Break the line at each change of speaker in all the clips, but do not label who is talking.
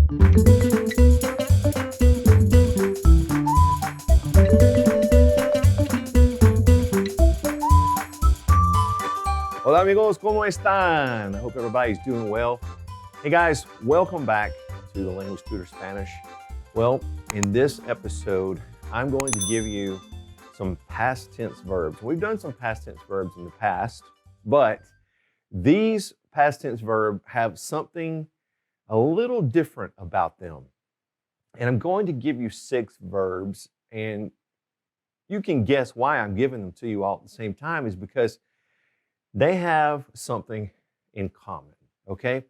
Hola amigos, ¿cómo están? I hope everybody's doing well. Hey guys, welcome back to the Language Tutor Spanish. Well, in this episode, I'm going to give you some past tense verbs. We've done some past tense verbs in the past, but these past tense verbs have something a little different about them. And I'm going to give you 6 verbs, and you can guess why I'm giving them to you all at the same time is because they have something in common, okay?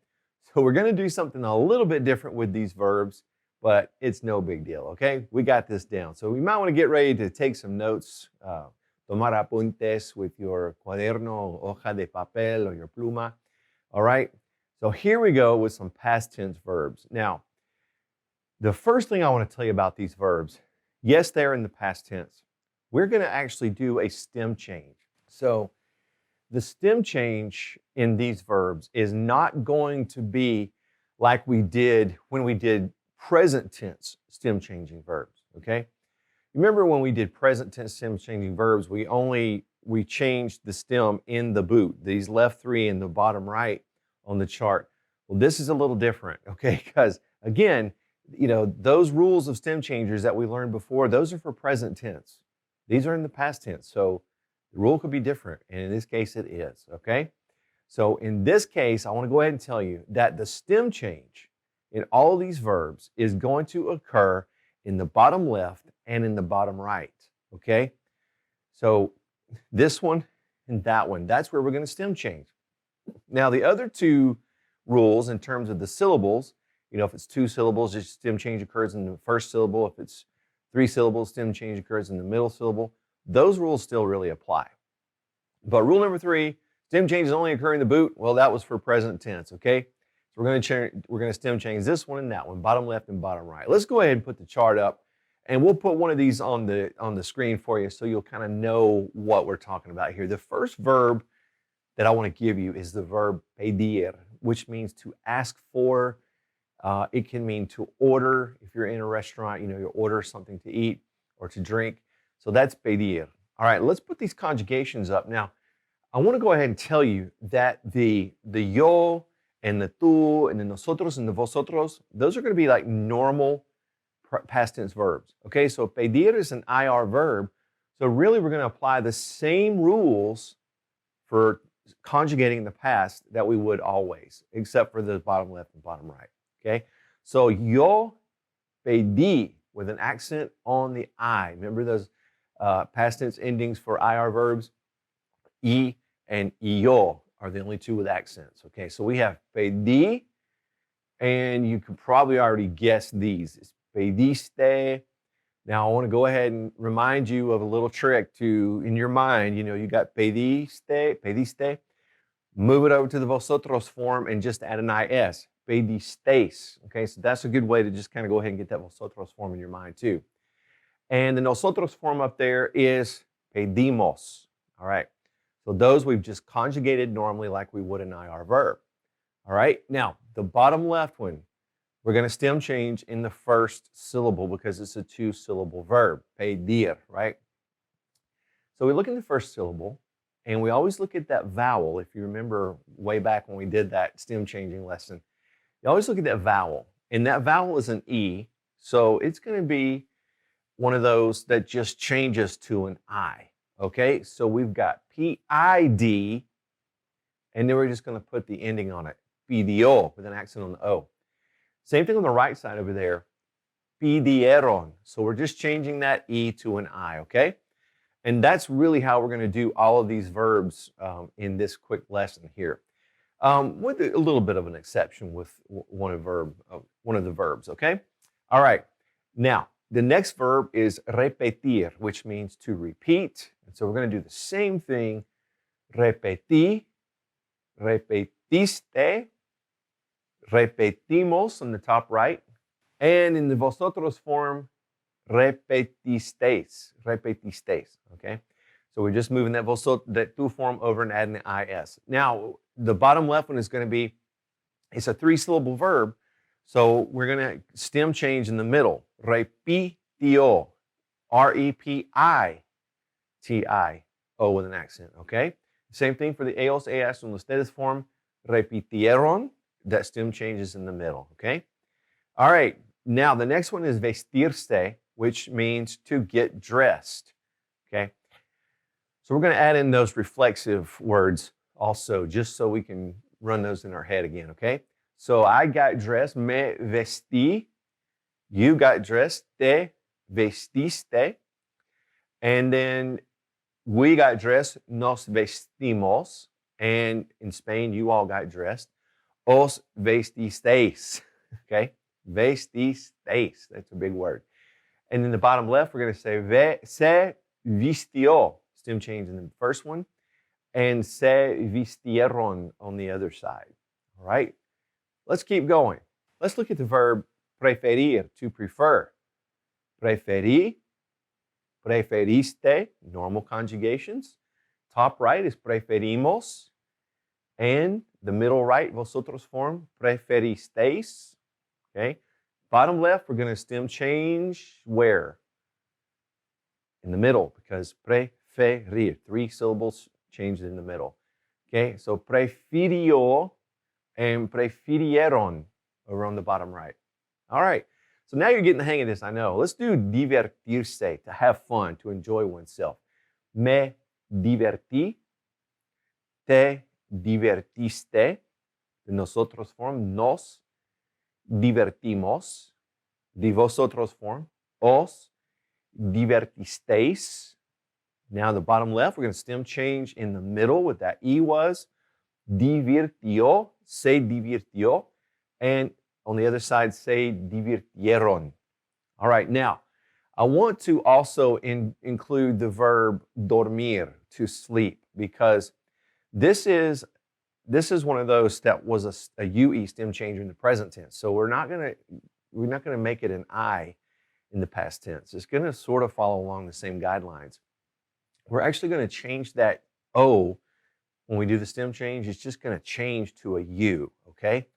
So we're gonna do something a little bit different with these verbs, but it's no big deal, okay? We got this down. So you might wanna get ready to take some notes, tomar apuntes with your cuaderno, hoja de papel, or your pluma, all right? So here we go with some past tense verbs. Now, the first thing I wanna tell you about these verbs, yes, they're in the past tense. We're gonna actually do a stem change. So the stem change in these verbs is not going to be like we did when we did present tense stem changing verbs, okay? Remember when we did present tense stem changing verbs, we changed the stem in the boot, these left 3 and the bottom right on the chart. Well, this is a little different, okay? Because again, you know, those rules of stem changers that we learned before, those are for present tense. These are in the past tense. So the rule could be different, and in this case it is, okay? So in this case, I want to go ahead and tell you that the stem change in all of these verbs is going to occur in the bottom left and in the bottom right, okay? So this one and that one, that's where we're going to stem change. Now the other 2 rules in terms of the syllables, you know, if it's 2 syllables, just stem change occurs in the first syllable. If it's 3 syllables, stem change occurs in the middle syllable. Those rules still really apply. But rule number 3, stem changes only occur in the boot. Well, that was for present tense, okay? So we're going to stem change this one and that one, bottom left and bottom right. Let's go ahead and put the chart up, and we'll put one of these on the screen for you so you'll kind of know what we're talking about here. The first verb that I want to give you is the verb pedir, which means to ask for. It can mean to order. If you're in a restaurant, you know, you order something to eat or to drink. So that's pedir. All right, let's put these conjugations up. Now, I want to go ahead and tell you that the yo and the tú and the nosotros and the vosotros, those are going to be like normal past tense verbs. Okay, so pedir is an IR verb. So really we're going to apply the same rules for conjugating in the past that we would always, except for the bottom left and bottom right. Okay, so yo pedí with an accent on the I. Remember those past tense endings for IR verbs? Y and yo are the only 2 with accents. Okay, so we have pedí, and you could probably already guess these. It's pediste. Now I want to go ahead and remind you of a little trick in your mind. You know, you got pediste. Move it over to the vosotros form and just add an IS. Pedistes. Okay, so that's a good way to just kind of go ahead and get that vosotros form in your mind too. And the nosotros form up there is pedimos. All right, so those we've just conjugated normally like we would an IR verb. All right, now the bottom left one, we're going to stem change in the first syllable because it's a 2-syllable verb, pedir, right? So we look in the first syllable, and we always look at that vowel. If you remember way back when we did that stem changing lesson, you always look at that vowel, and that vowel is an E, so it's going to be one of those that just changes to an I, okay? So we've got P-I-D, and then we're just going to put the ending on it, pidió, with an accent on the O. Same thing on the right side over there, pidieron. So we're just changing that E to an I, okay? And that's really how we're going to do all of these verbs in this quick lesson here. With a little bit of an exception with one of the verbs, okay? All right, now the next verb is repetir, which means to repeat. And so we're going to do the same thing, repetí, repetiste, repetimos on the top right, and in the vosotros form, repetistes, okay? So we're just moving that tú form over and adding the is. Now, the bottom left one is going to be, it's a 3-syllable verb, So we're going to stem change in the middle. Repitió. R-E-P-I-T-I-O with an accent, okay? Same thing for the ellos, ellas, and ustedes form. Repitieron. That stem changes in the middle, okay? All right, now the next one is vestirse, which means to get dressed, okay? So we're going to add in those reflexive words also, just so we can run those in our head again, okay? So I got dressed, me vestí. You got dressed, te vestiste. And then we got dressed, nos vestimos. And in Spain, you all got dressed, os vestisteis, okay? Vestisteis, that's a big word. And in the bottom left, we're going to say se vistió, stem change in the first one, and se vistieron on the other side. All right, let's keep going. Let's look at the verb preferir, to prefer. Preferí, preferiste, normal conjugations. Top right is preferimos, and the middle right, vosotros form preferisteis, okay? Bottom left, we're going to stem change where? In the middle, because preferir, 3 syllables changed in the middle. Okay, so prefirió and prefirieron over on the bottom right. All right, so now you're getting the hang of this, I know. Let's do divertirse, to have fun, to enjoy oneself. Me divertí, te divertiste, de nosotros form, nos divertimos, de vosotros form, os divertisteis. Now the bottom left, we're going to stem change in the middle with that E was, divirtió, se divirtió, and on the other side, se divirtieron. All right, now, I want to also include the verb dormir, to sleep, because this is one of those that was a UE stem changer in the present tense. So we're not gonna make it an I in the past tense. It's gonna sort of follow along the same guidelines. We're actually gonna change that O when we do the stem change. It's just gonna change to a U, okay?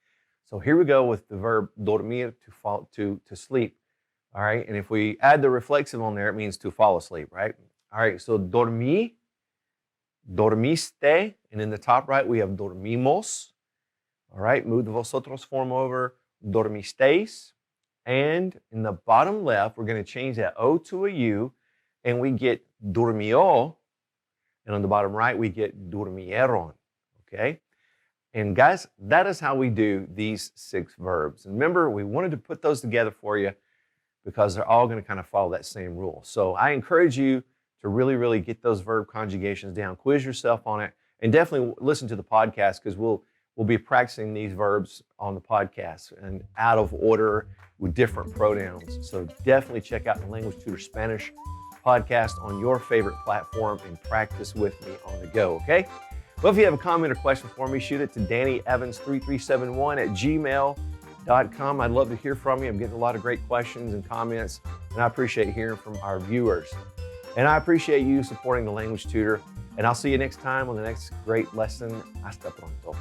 So here we go with the verb dormir, to sleep. All right, and if we add the reflexive on there, it means to fall asleep, right? All right, so dormí, dormiste, and in the top right, we have dormimos. All right, move the vosotros form over, dormisteis. And in the bottom left, we're going to change that O to a U, and we get durmió. And on the bottom right, we get durmieron, okay? And guys, that is how we do these 6 verbs. And remember, we wanted to put those together for you because they're all going to kind of follow that same rule. So I encourage you to really, really get those verb conjugations down, quiz yourself on it, and definitely listen to the podcast, because we'll be practicing these verbs on the podcast and out of order with different pronouns. So definitely check out the Language Tutor Spanish podcast on your favorite platform and practice with me on the go, okay? Well, if you have a comment or question for me, shoot it to DannyEvans3371@gmail.com. I'd love to hear from you. I'm getting a lot of great questions and comments, and I appreciate hearing from our viewers. And I appreciate you supporting the Language Tutor. And I'll see you next time on the next great lesson. Hasta pronto.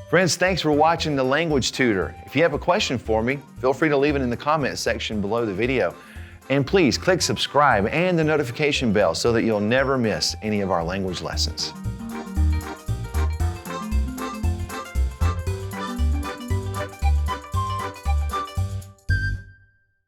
Friends, thanks for watching the Language Tutor. If you have a question for me, feel free to leave it in the comment section below the video. And please click subscribe and the notification bell so that you'll never miss any of our language lessons.